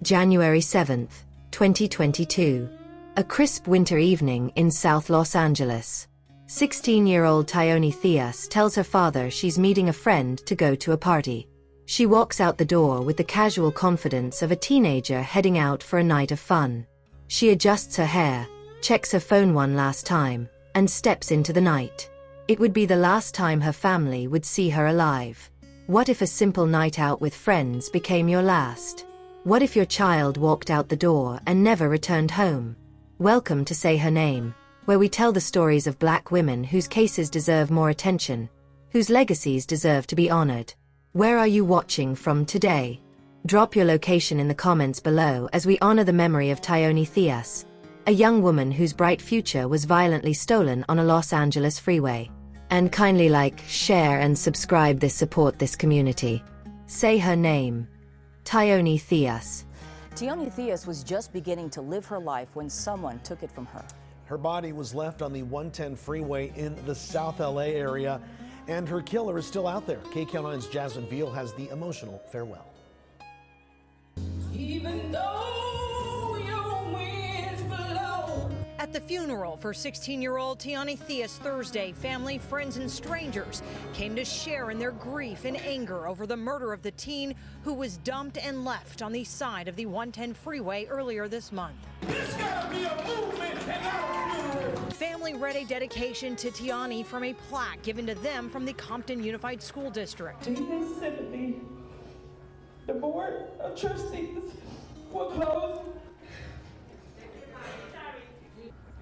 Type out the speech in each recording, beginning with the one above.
January 7, 2022. A crisp winter evening in South Los Angeles. 16-year-old Tioni Theus tells her father she's meeting a friend to go to a party. She walks out the door with the casual confidence of a teenager heading out for a night of fun. She adjusts her hair, checks her phone one last time, and steps into the night. It would be the last time her family would see her alive. What if a simple night out with friends became your last? What if your child walked out the door and never returned home? Welcome to Say Her Name, where we tell the stories of Black women whose cases deserve more attention, whose legacies deserve to be honored. Where are you watching from today? Drop your location in the comments below as we honor the memory of Tioni Theus, a young woman whose bright future was violently stolen on a Los Angeles freeway. And kindly like, share and subscribe this support this community. Say Her Name. Tioni Theus. Tioni Theus was just beginning to live her life when someone took it from her. Her body was left on the 110 freeway in the South LA area, and her killer is still out there. KCAL9's Jasmine Veal has the emotional farewell. Even though your winds blow. At the funeral for 16-year-old Tioni Theus Thursday, family, friends, and strangers came to share in their grief and anger over the murder of the teen who was dumped and left on the side of the 110 freeway earlier this month. There's gotta be a movement and not a funeral. Family read a dedication to Tioni from a plaque given to them from the Compton Unified School District. In this sympathy, the Board of Trustees will close.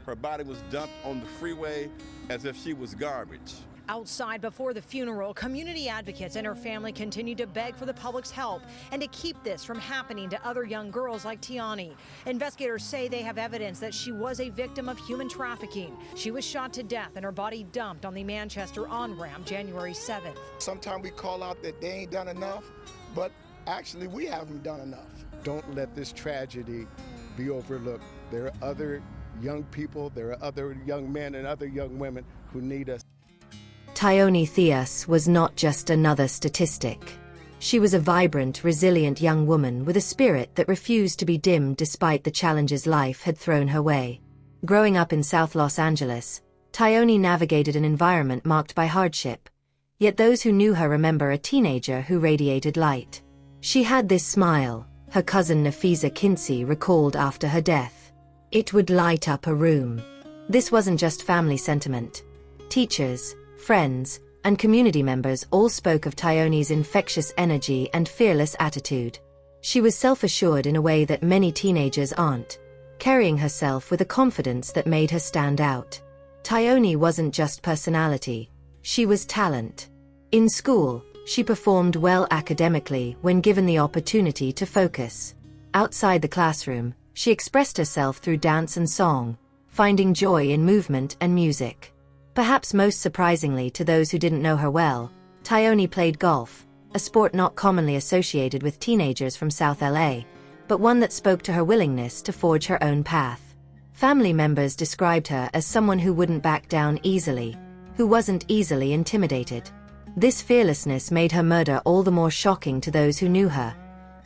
Her body was dumped on the freeway as if she was garbage. Outside before the funeral, community advocates and her family continue to beg for the public's help and to keep this from happening to other young girls like Tioni. Investigators say they have evidence that she was a victim of human trafficking. She was shot to death and her body dumped on the Manchester on-ramp January 7th. Sometimes we call out that they ain't done enough, but actually we haven't done enough. Don't let this tragedy be overlooked. There are other young people, there are other young men and other young women who need us. Tioni Theus was not just another statistic. She was a vibrant, resilient young woman with a spirit that refused to be dimmed despite the challenges life had thrown her way. Growing up in South Los Angeles, Tioni navigated an environment marked by hardship. Yet those who knew her remember a teenager who radiated light. She had this smile, her cousin Nafisa Kinsey recalled after her death. It would light up a room. This wasn't just family sentiment. Teachers, friends, and community members all spoke of Tioni's infectious energy and fearless attitude. She was self-assured in a way that many teenagers aren't, carrying herself with a confidence that made her stand out. Tioni wasn't just personality, she was talent. In school, she performed well academically when given the opportunity to focus. Outside the classroom, she expressed herself through dance and song, finding joy in movement and music. Perhaps most surprisingly to those who didn't know her well, Tioni played golf, a sport not commonly associated with teenagers from South LA, but one that spoke to her willingness to forge her own path. Family members described her as someone who wouldn't back down easily, who wasn't easily intimidated. This fearlessness made her murder all the more shocking to those who knew her.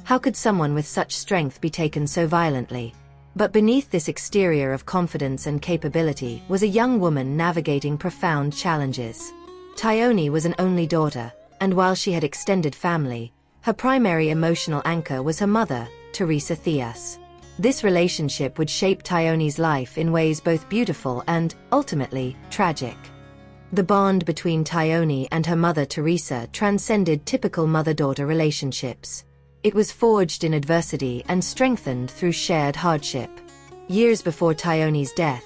How could someone with such strength be taken so violently? But beneath this exterior of confidence and capability was a young woman navigating profound challenges. Tioni was an only daughter, and while she had extended family, her primary emotional anchor was her mother, Teresa Theus. This relationship would shape Tioni's life in ways both beautiful and, ultimately, tragic. The bond between Tioni and her mother Teresa transcended typical mother-daughter relationships. It was forged in adversity and strengthened through shared hardship. Years before Tioni's death,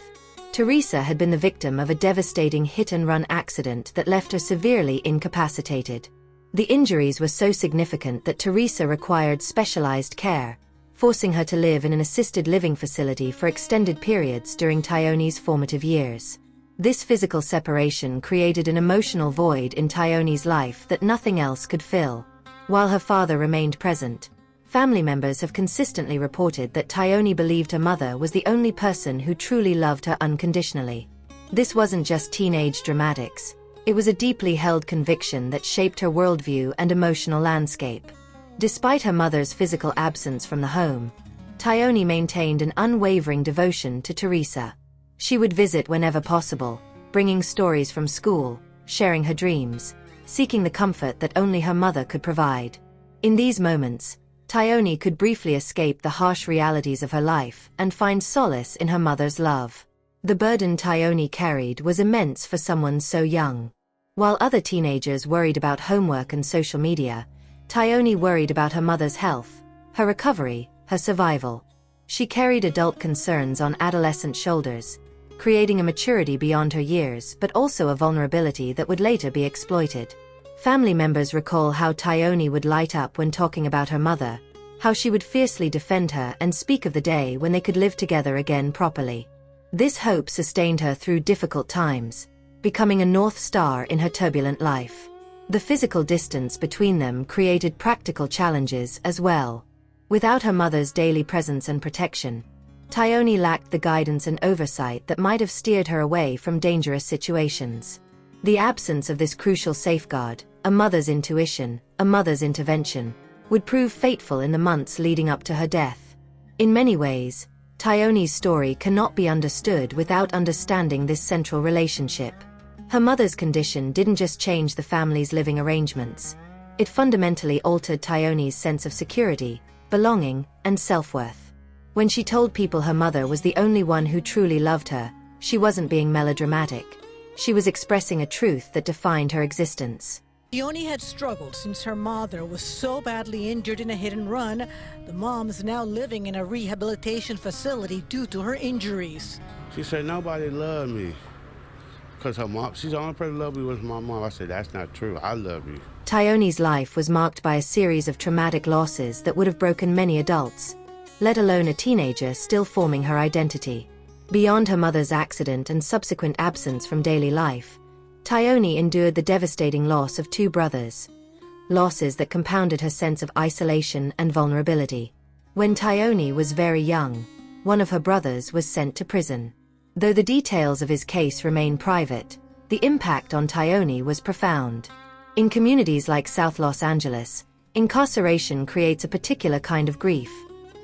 Teresa had been the victim of a devastating hit-and-run accident that left her severely incapacitated. The injuries were so significant that Teresa required specialized care, forcing her to live in an assisted living facility for extended periods during Tioni's formative years. This physical separation created an emotional void in Tioni's life that nothing else could fill. While her father remained present, family members have consistently reported that Tioni believed her mother was the only person who truly loved her unconditionally. This wasn't just teenage dramatics, it was a deeply held conviction that shaped her worldview and emotional landscape. Despite her mother's physical absence from the home, Tioni maintained an unwavering devotion to Teresa. She would visit whenever possible, bringing stories from school, sharing her dreams, seeking the comfort that only her mother could provide. In these moments, Tioni could briefly escape the harsh realities of her life and find solace in her mother's love. The burden Tioni carried was immense for someone so young. While other teenagers worried about homework and social media, Tioni worried about her mother's health, her recovery, her survival. She carried adult concerns on adolescent shoulders, creating a maturity beyond her years but also a vulnerability that would later be exploited. Family members recall how Tioni would light up when talking about her mother, how she would fiercely defend her and speak of the day when they could live together again properly. This hope sustained her through difficult times, becoming a North Star in her turbulent life. The physical distance between them created practical challenges as well. Without her mother's daily presence and protection, Tioni lacked the guidance and oversight that might have steered her away from dangerous situations. The absence of this crucial safeguard, a mother's intuition, a mother's intervention, would prove fateful in the months leading up to her death. In many ways, Tioni's story cannot be understood without understanding this central relationship. Her mother's condition didn't just change the family's living arrangements. It fundamentally altered Tioni's sense of security, belonging, and self-worth. When she told people her mother was the only one who truly loved her, she wasn't being melodramatic. She was expressing a truth that defined her existence. Tioni had struggled since her mother was so badly injured in a hit and run. The mom is now living in a rehabilitation facility due to her injuries. She said nobody loved me because her mom, she's the only person who loved me was my mom. I said, that's not true. I love you. Tioni's life was marked by a series of traumatic losses that would have broken many adults, let alone a teenager still forming her identity. Beyond her mother's accident and subsequent absence from daily life, Tioni endured the devastating loss of two brothers, losses that compounded her sense of isolation and vulnerability. When Tioni was very young, one of her brothers was sent to prison. Though the details of his case remain private, the impact on Tioni was profound. In communities like South Los Angeles, incarceration creates a particular kind of grief,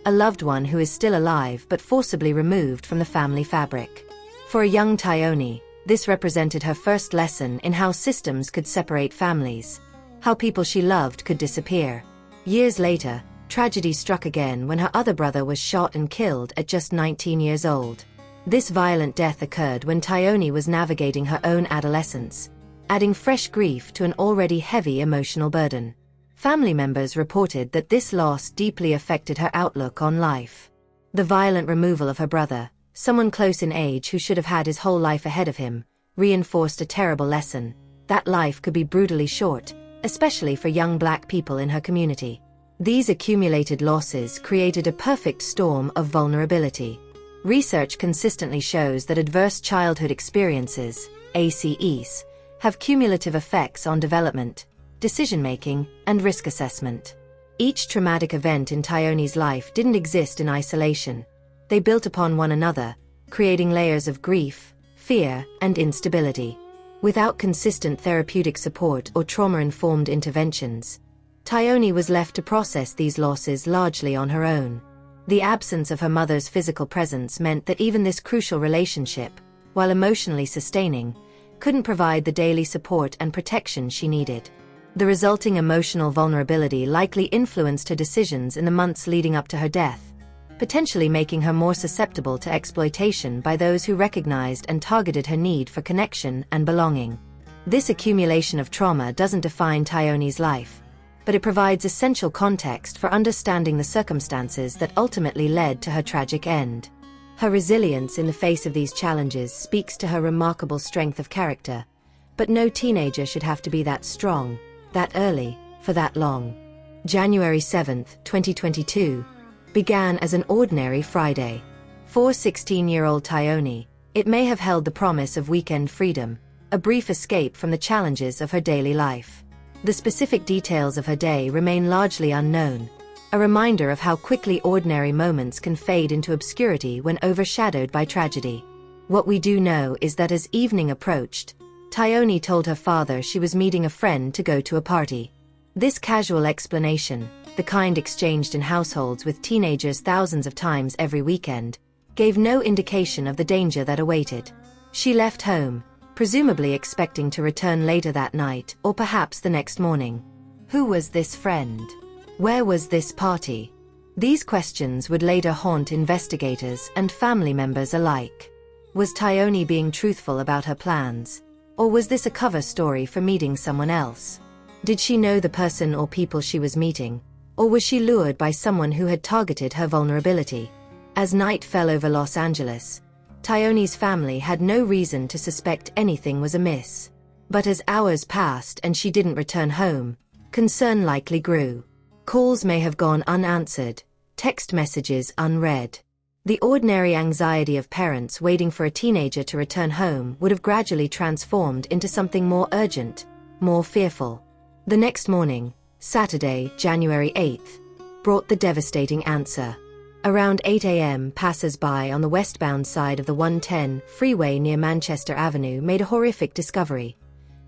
a loved one who is still alive but forcibly removed from the family fabric. For a young Tioni, this represented her first lesson in how systems could separate families, how people she loved could disappear. Years later, tragedy struck again when her other brother was shot and killed at just 19 years old. This violent death occurred when Tioni was navigating her own adolescence, adding fresh grief to an already heavy emotional burden. Family members reported that this loss deeply affected her outlook on life. The violent removal of her brother, someone close in age who should have had his whole life ahead of him, reinforced a terrible lesson: that life could be brutally short, especially for young Black people in her community. These accumulated losses created a perfect storm of vulnerability. Research consistently shows that adverse childhood experiences, ACEs, have cumulative effects on development, decision-making, and risk assessment. Each traumatic event in Tioni's life didn't exist in isolation. They built upon one another, creating layers of grief, fear, and instability. Without consistent therapeutic support or trauma-informed interventions, Tioni was left to process these losses largely on her own. The absence of her mother's physical presence meant that even this crucial relationship, while emotionally sustaining, couldn't provide the daily support and protection she needed. The resulting emotional vulnerability likely influenced her decisions in the months leading up to her death, potentially making her more susceptible to exploitation by those who recognized and targeted her need for connection and belonging. This accumulation of trauma doesn't define Tioni's life, but it provides essential context for understanding the circumstances that ultimately led to her tragic end. Her resilience in the face of these challenges speaks to her remarkable strength of character, but no teenager should have to be that strong, that early, for that long. January 7, 2022, began as an ordinary Friday. For 16-year-old Tioni, it may have held the promise of weekend freedom, a brief escape from the challenges of her daily life. The specific details of her day remain largely unknown, a reminder of how quickly ordinary moments can fade into obscurity when overshadowed by tragedy. What we do know is that as evening approached, Tioni told her father she was meeting a friend to go to a party. This casual explanation, the kind exchanged in households with teenagers thousands of times every weekend, gave no indication of the danger that awaited. She left home, presumably expecting to return later that night or perhaps the next morning. Who was this friend? Where was this party? These questions would later haunt investigators and family members alike. Was Tioni being truthful about her plans? Or was this a cover story for meeting someone else? Did she know the person or people she was meeting? Or was she lured by someone who had targeted her vulnerability? As night fell over Los Angeles, Tioni's family had no reason to suspect anything was amiss. But as hours passed and she didn't return home, concern likely grew. Calls may have gone unanswered, text messages unread. The ordinary anxiety of parents waiting for a teenager to return home would have gradually transformed into something more urgent, more fearful. The next morning, Saturday, January 8th, brought the devastating answer. Around 8 a.m., passers-by on the westbound side of the 110 freeway near Manchester Avenue made a horrific discovery.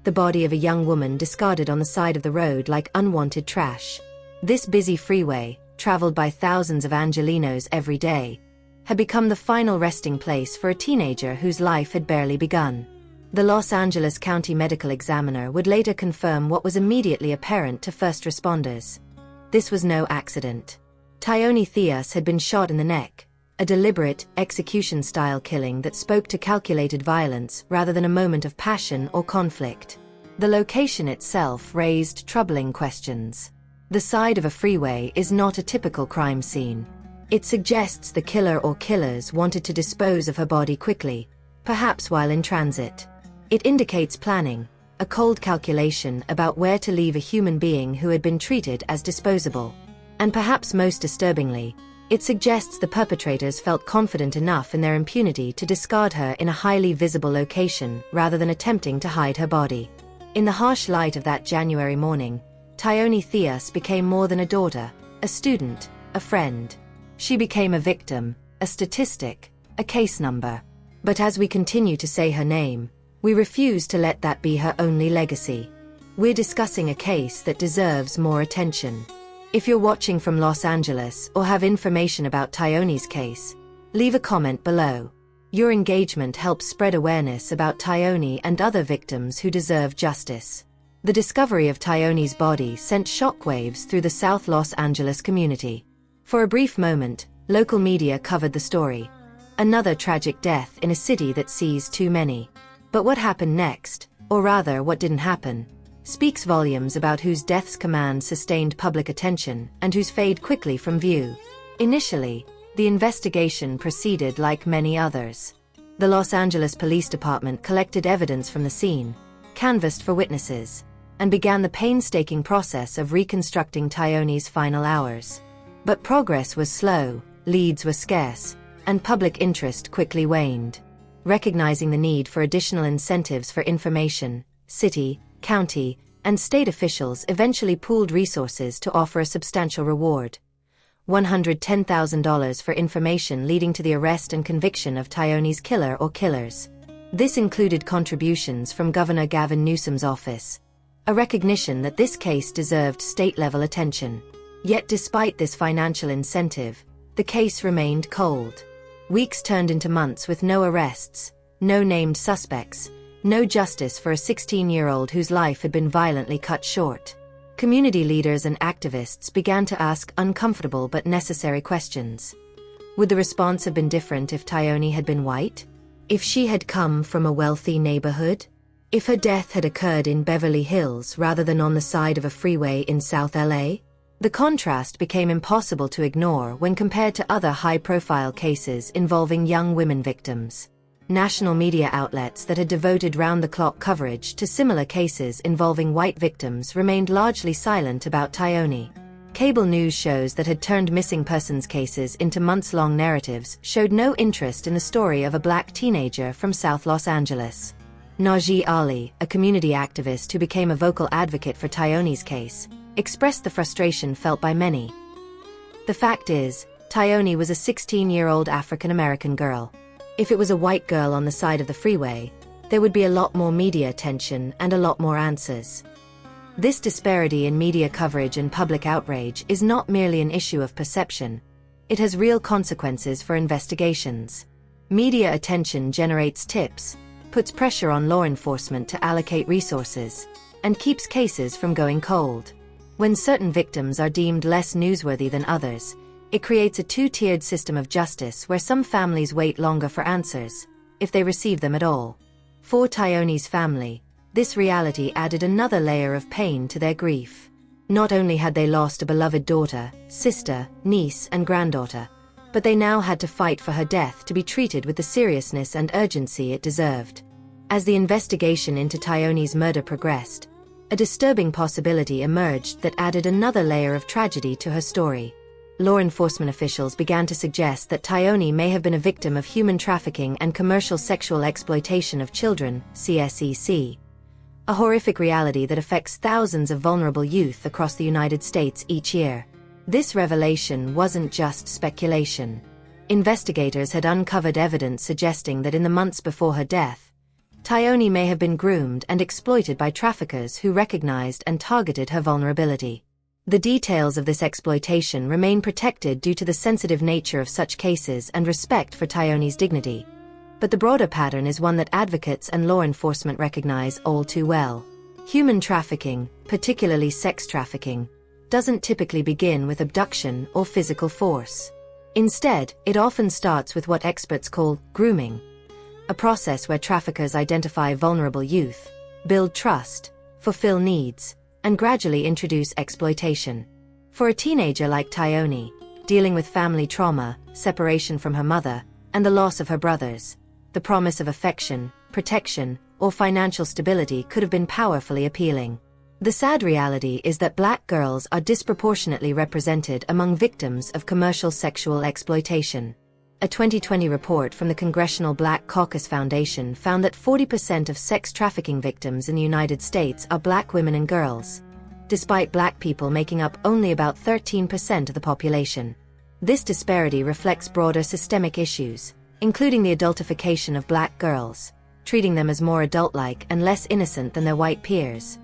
The body of a young woman discarded on the side of the road like unwanted trash. This busy freeway, traveled by thousands of Angelenos every day, had become the final resting place for a teenager whose life had barely begun. The Los Angeles County Medical Examiner would later confirm what was immediately apparent to first responders. This was no accident. Tioni Theus had been shot in the neck, a deliberate, execution-style killing that spoke to calculated violence rather than a moment of passion or conflict. The location itself raised troubling questions. The side of a freeway is not a typical crime scene. It suggests the killer or killers wanted to dispose of her body quickly, perhaps while in transit. It indicates planning, a cold calculation about where to leave a human being who had been treated as disposable. And perhaps most disturbingly, it suggests the perpetrators felt confident enough in their impunity to discard her in a highly visible location rather than attempting to hide her body. In the harsh light of that January morning, Tioni Theus became more than a daughter, a student, a friend. She became a victim, a statistic, a case number. But as we continue to say her name, we refuse to let that be her only legacy. We're discussing a case that deserves more attention. If you're watching from Los Angeles or have information about Tioni's case, leave a comment below. Your engagement helps spread awareness about Tioni and other victims who deserve justice. The discovery of Tioni's body sent shockwaves through the South Los Angeles community. For a brief moment, local media covered the story. Another tragic death in a city that sees too many. But what happened next, or rather what didn't happen, speaks volumes about whose death's command sustained public attention and whose fade quickly from view. Initially, the investigation proceeded like many others. The Los Angeles Police Department collected evidence from the scene, canvassed for witnesses, and began the painstaking process of reconstructing Tioni's final hours. But progress was slow, leads were scarce, and public interest quickly waned. Recognizing the need for additional incentives for information, city, county, and state officials eventually pooled resources to offer a substantial reward. $110,000 for information leading to the arrest and conviction of Tioni's killer or killers. This included contributions from Governor Gavin Newsom's office, a recognition that this case deserved state-level attention. Yet despite this financial incentive, the case remained cold. Weeks turned into months with no arrests, no named suspects, no justice for a 16-year-old whose life had been violently cut short. Community leaders and activists began to ask uncomfortable but necessary questions. Would the response have been different if Tioni had been white? If she had come from a wealthy neighborhood? If her death had occurred in Beverly Hills rather than on the side of a freeway in South LA? The contrast became impossible to ignore when compared to other high-profile cases involving young women victims. National media outlets that had devoted round-the-clock coverage to similar cases involving white victims remained largely silent about Tioni. Cable news shows that had turned missing persons cases into months-long narratives showed no interest in the story of a black teenager from South Los Angeles. Najee Ali, a community activist who became a vocal advocate for Tioni's case, expressed the frustration felt by many. The fact is, Tioni was a 16-year-old African-American girl. If it was a white girl on the side of the freeway, there would be a lot more media attention and a lot more answers. This disparity in media coverage and public outrage is not merely an issue of perception. It has real consequences for investigations. Media attention generates tips, puts pressure on law enforcement to allocate resources, and keeps cases from going cold. When certain victims are deemed less newsworthy than others, it creates a two-tiered system of justice where some families wait longer for answers, if they receive them at all. For Tioni's family, this reality added another layer of pain to their grief. Not only had they lost a beloved daughter, sister, niece, and granddaughter, but they now had to fight for her death to be treated with the seriousness and urgency it deserved. As the investigation into Tioni's murder progressed, a disturbing possibility emerged that added another layer of tragedy to her story. Law enforcement officials began to suggest that Tioni may have been a victim of human trafficking and commercial sexual exploitation of children, CSEC. A horrific reality that affects thousands of vulnerable youth across the United States each year. This revelation wasn't just speculation. Investigators had uncovered evidence suggesting that in the months before her death, Tioni may have been groomed and exploited by traffickers who recognized and targeted her vulnerability. The details of this exploitation remain protected due to the sensitive nature of such cases and respect for Tioni's dignity. But the broader pattern is one that advocates and law enforcement recognize all too well. Human trafficking, particularly sex trafficking, doesn't typically begin with abduction or physical force. Instead, it often starts with what experts call grooming, a process where traffickers identify vulnerable youth, build trust, fulfill needs, and gradually introduce exploitation. For a teenager like Tioni, dealing with family trauma, separation from her mother, and the loss of her brothers, the promise of affection, protection, or financial stability could have been powerfully appealing. The sad reality is that Black girls are disproportionately represented among victims of commercial sexual exploitation. A 2020 report from the Congressional Black Caucus Foundation found that 40% of sex trafficking victims in the United States are Black women and girls, despite Black people making up only about 13% of the population. This disparity reflects broader systemic issues, including the adultification of Black girls, treating them as more adult-like and less innocent than their white peers,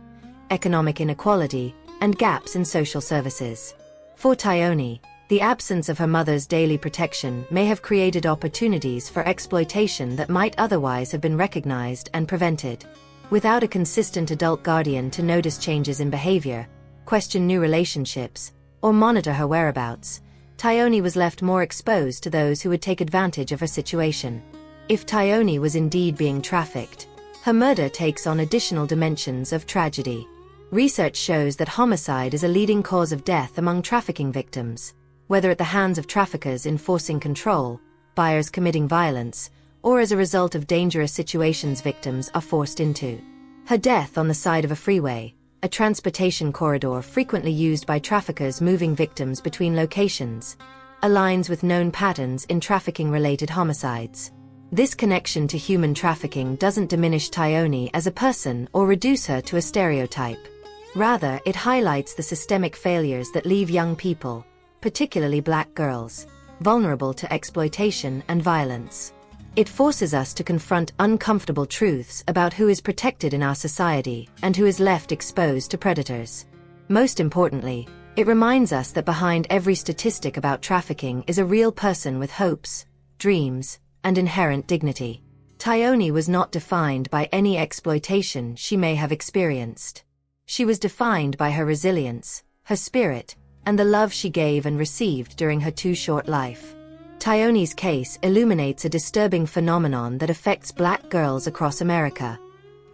economic inequality, and gaps in social services. For Tioni, the absence of her mother's daily protection may have created opportunities for exploitation that might otherwise have been recognized and prevented. Without a consistent adult guardian to notice changes in behavior, question new relationships, or monitor her whereabouts, Tioni was left more exposed to those who would take advantage of her situation. If Tioni was indeed being trafficked, her murder takes on additional dimensions of tragedy. Research shows that homicide is a leading cause of death among trafficking victims, whether at the hands of traffickers enforcing control, buyers committing violence, or as a result of dangerous situations victims are forced into. Her death on the side of a freeway, a transportation corridor frequently used by traffickers moving victims between locations, aligns with known patterns in trafficking-related homicides. This connection to human trafficking doesn't diminish Tioni as a person or reduce her to a stereotype. Rather, it highlights the systemic failures that leave young people, particularly Black girls, vulnerable to exploitation and violence. It forces us to confront uncomfortable truths about who is protected in our society and who is left exposed to predators. Most importantly, it reminds us that behind every statistic about trafficking is a real person with hopes, dreams, and inherent dignity. Tioni was not defined by any exploitation she may have experienced. She was defined by her resilience, her spirit, and the love she gave and received during her too short life. Tioni's case illuminates a disturbing phenomenon that affects Black girls across America: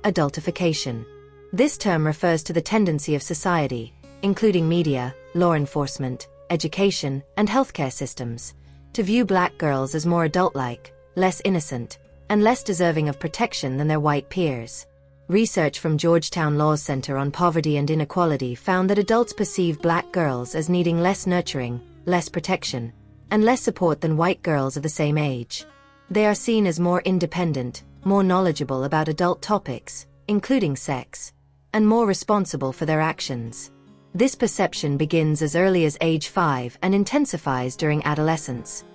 adultification. This term refers to the tendency of society, including media, law enforcement, education, and healthcare systems, to view Black girls as more adult-like, less innocent, and less deserving of protection than their white peers. Research from Georgetown Law's Center on Poverty and Inequality found that adults perceive Black girls as needing less nurturing, less protection, and less support than white girls of the same age. They are seen as more independent, more knowledgeable about adult topics, including sex, and more responsible for their actions. This perception begins as early as age 5 and intensifies during adolescence,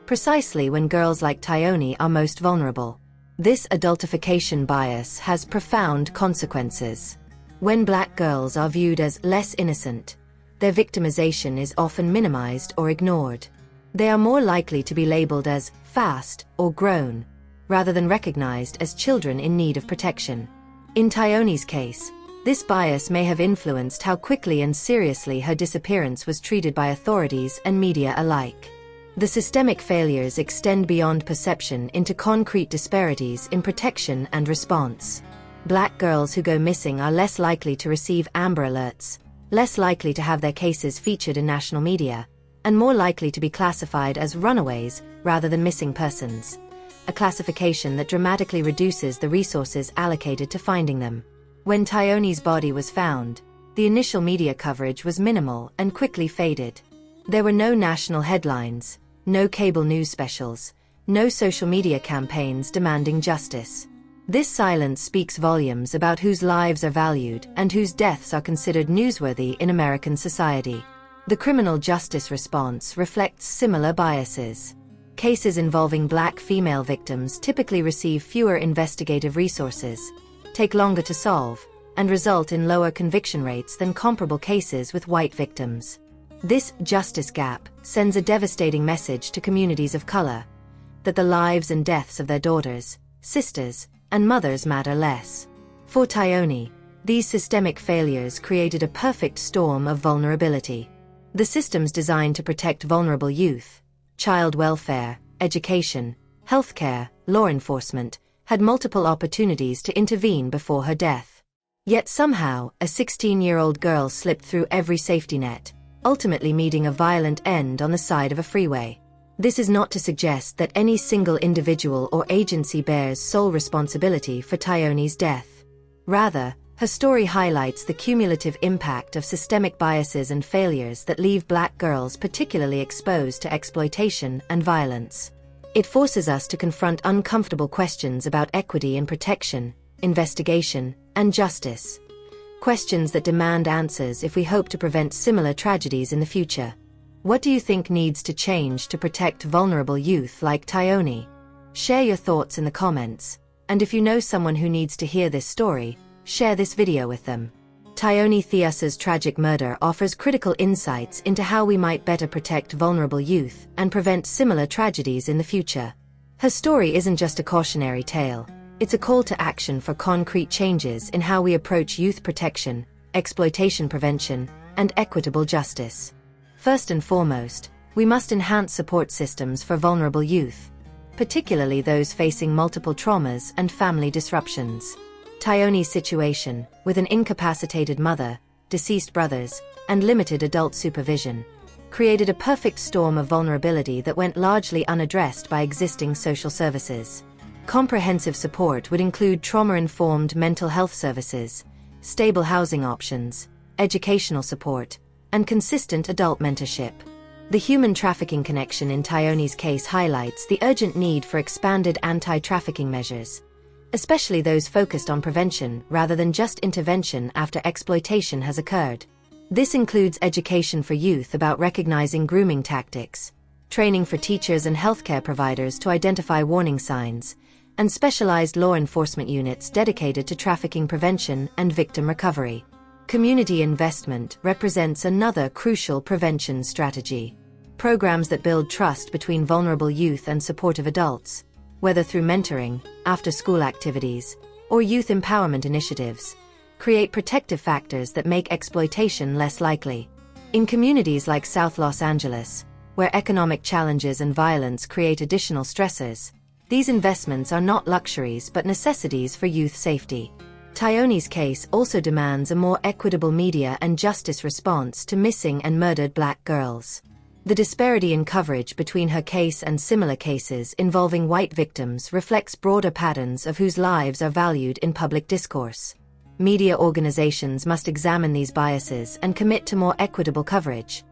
precisely when girls like Tioni are most vulnerable. This adultification bias has profound consequences. When black girls are viewed as less innocent, their victimization is often minimized or ignored. They are more likely to be labeled as fast or grown, rather than recognized as children in need of protection. In Tioni's case, this bias may have influenced how quickly and seriously her disappearance was treated by authorities and media alike. The systemic failures extend beyond perception into concrete disparities in protection and response. Black girls who go missing are less likely to receive Amber Alerts, less likely to have their cases featured in national media, and more likely to be classified as runaways rather than missing persons, a classification that dramatically reduces the resources allocated to finding them. When Tioni's body was found, the initial media coverage was minimal and quickly faded. There were no national headlines, no cable news specials, no social media campaigns demanding justice. This silence speaks volumes about whose lives are valued and whose deaths are considered newsworthy in American society. The criminal justice response reflects similar biases. Cases involving black female victims typically receive fewer investigative resources, take longer to solve, and result in lower conviction rates than comparable cases with white victims. This justice gap sends a devastating message to communities of color that the lives and deaths of their daughters, sisters, and mothers matter less. For Tioni, these systemic failures created a perfect storm of vulnerability. The systems designed to protect vulnerable youth, child welfare, education, healthcare, law enforcement, had multiple opportunities to intervene before her death. Yet somehow, a 16-year-old girl slipped through every safety net, ultimately meeting a violent end on the side of a freeway. This is not to suggest that any single individual or agency bears sole responsibility for Tioni's death. Rather, her story highlights the cumulative impact of systemic biases and failures that leave black girls particularly exposed to exploitation and violence. It forces us to confront uncomfortable questions about equity in protection, investigation, and justice. Questions that demand answers if we hope to prevent similar tragedies in the future. What do you think needs to change to protect vulnerable youth like Tioni? Share your thoughts in the comments, and if you know someone who needs to hear this story, share this video with them. Tioni Theus's tragic murder offers critical insights into how we might better protect vulnerable youth and prevent similar tragedies in the future. Her story isn't just a cautionary tale, it's a call to action for concrete changes in how we approach youth protection, exploitation prevention, and equitable justice. First and foremost, we must enhance support systems for vulnerable youth, particularly those facing multiple traumas and family disruptions. Tioni's situation, with an incapacitated mother, deceased brothers, and limited adult supervision, created a perfect storm of vulnerability that went largely unaddressed by existing social services. Comprehensive support would include trauma-informed mental health services, stable housing options, educational support, and consistent adult mentorship. The human trafficking connection in Tioni's case highlights the urgent need for expanded anti-trafficking measures, especially those focused on prevention rather than just intervention after exploitation has occurred. This includes education for youth about recognizing grooming tactics, training for teachers and healthcare providers to identify warning signs, and specialized law enforcement units dedicated to trafficking prevention and victim recovery. Community investment represents another crucial prevention strategy. Programs that build trust between vulnerable youth and supportive adults, whether through mentoring, after-school activities, or youth empowerment initiatives, create protective factors that make exploitation less likely. In communities like South Los Angeles, where economic challenges and violence create additional stressors, these investments are not luxuries but necessities for youth safety. Tioni's case also demands a more equitable media and justice response to missing and murdered black girls. The disparity in coverage between her case and similar cases involving white victims reflects broader patterns of whose lives are valued in public discourse. Media organizations must examine these biases and commit to more equitable coverage,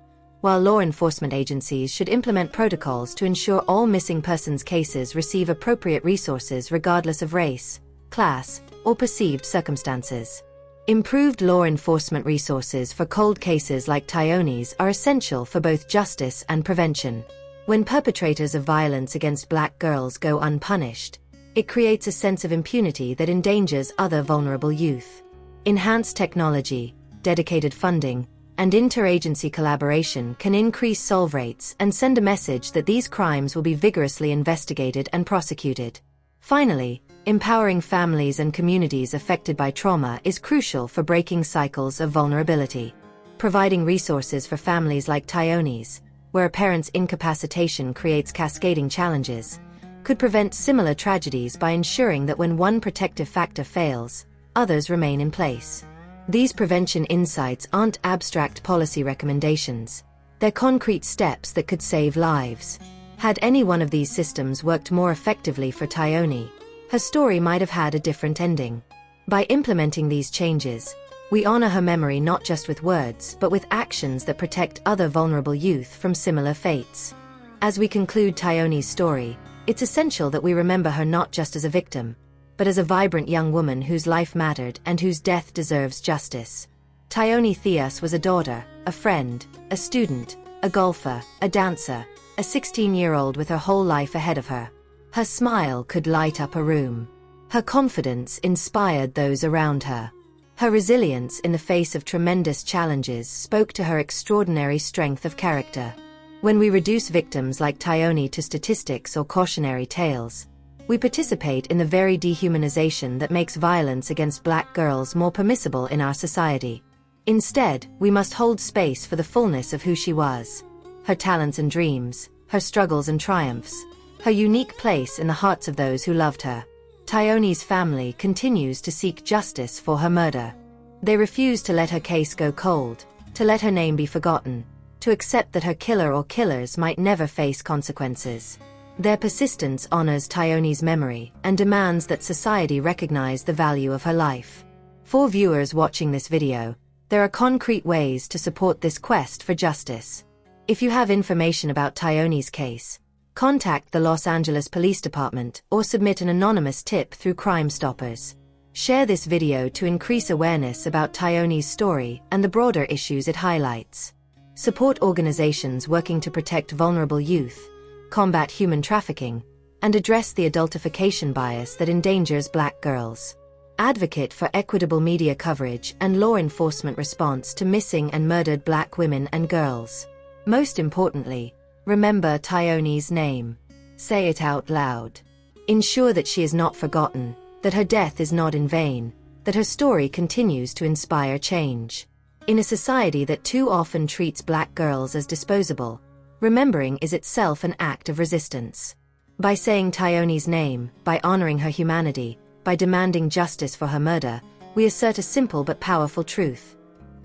while law enforcement agencies should implement protocols to ensure all missing persons cases receive appropriate resources regardless of race, class, or perceived circumstances. Improved law enforcement resources for cold cases like Tioni's are essential for both justice and prevention. When perpetrators of violence against black girls go unpunished, it creates a sense of impunity that endangers other vulnerable youth. Enhanced technology, dedicated funding, and interagency collaboration can increase solve rates and send a message that these crimes will be vigorously investigated and prosecuted. Finally, empowering families and communities affected by trauma is crucial for breaking cycles of vulnerability. Providing resources for families like Tioni's, where a parent's incapacitation creates cascading challenges, could prevent similar tragedies by ensuring that when one protective factor fails, others remain in place. These prevention insights aren't abstract policy recommendations. They're concrete steps that could save lives. Had any one of these systems worked more effectively for Tioni, her story might have had a different ending. By implementing these changes, we honor her memory not just with words but with actions that protect other vulnerable youth from similar fates. As we conclude Tioni's story, it's essential that we remember her not just as a victim, but as a vibrant young woman whose life mattered and whose death deserves justice. Tioni Theus was a daughter, a friend, a student, a golfer, a dancer, a 16-year-old with her whole life ahead of her. Her smile could light up a room. Her confidence inspired those around her. Her resilience in the face of tremendous challenges spoke to her extraordinary strength of character. When we reduce victims like Tioni to statistics or cautionary tales, we participate in the very dehumanization that makes violence against Black girls more permissible in our society. Instead, we must hold space for the fullness of who she was. Her talents and dreams, her struggles and triumphs, her unique place in the hearts of those who loved her. Tioni's family continues to seek justice for her murder. They refuse to let her case go cold, to let her name be forgotten, to accept that her killer or killers might never face consequences. Their persistence honors Tioni's memory and demands that society recognize the value of her life. For viewers watching this video, there are concrete ways to support this quest for justice. If you have information about Tioni's case, contact the Los Angeles Police Department or submit an anonymous tip through Crime Stoppers. Share this video to increase awareness about Tioni's story and the broader issues it highlights. Support organizations working to protect vulnerable youth, combat human trafficking, and address the adultification bias that endangers Black girls. Advocate for equitable media coverage and law enforcement response to missing and murdered Black women and girls. Most importantly, remember Tioni's name. Say it out loud. Ensure that she is not forgotten, that her death is not in vain, that her story continues to inspire change. In a society that too often treats Black girls as disposable, remembering is itself an act of resistance. By saying Tioni's name, by honoring her humanity, by demanding justice for her murder, we assert a simple but powerful truth.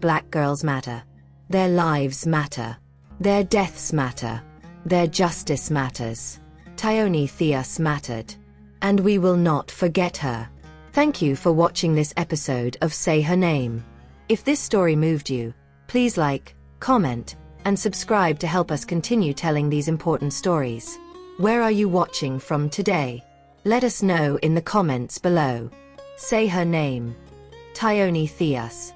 Black girls matter. Their lives matter. Their deaths matter. Their justice matters. Tioni Theus mattered. And we will not forget her. Thank you for watching this episode of Say Her Name. If this story moved you, please like, comment, and subscribe to help us continue telling these important stories. Where are you watching from today? Let us know in the comments below. Say her name. Tioni Theus.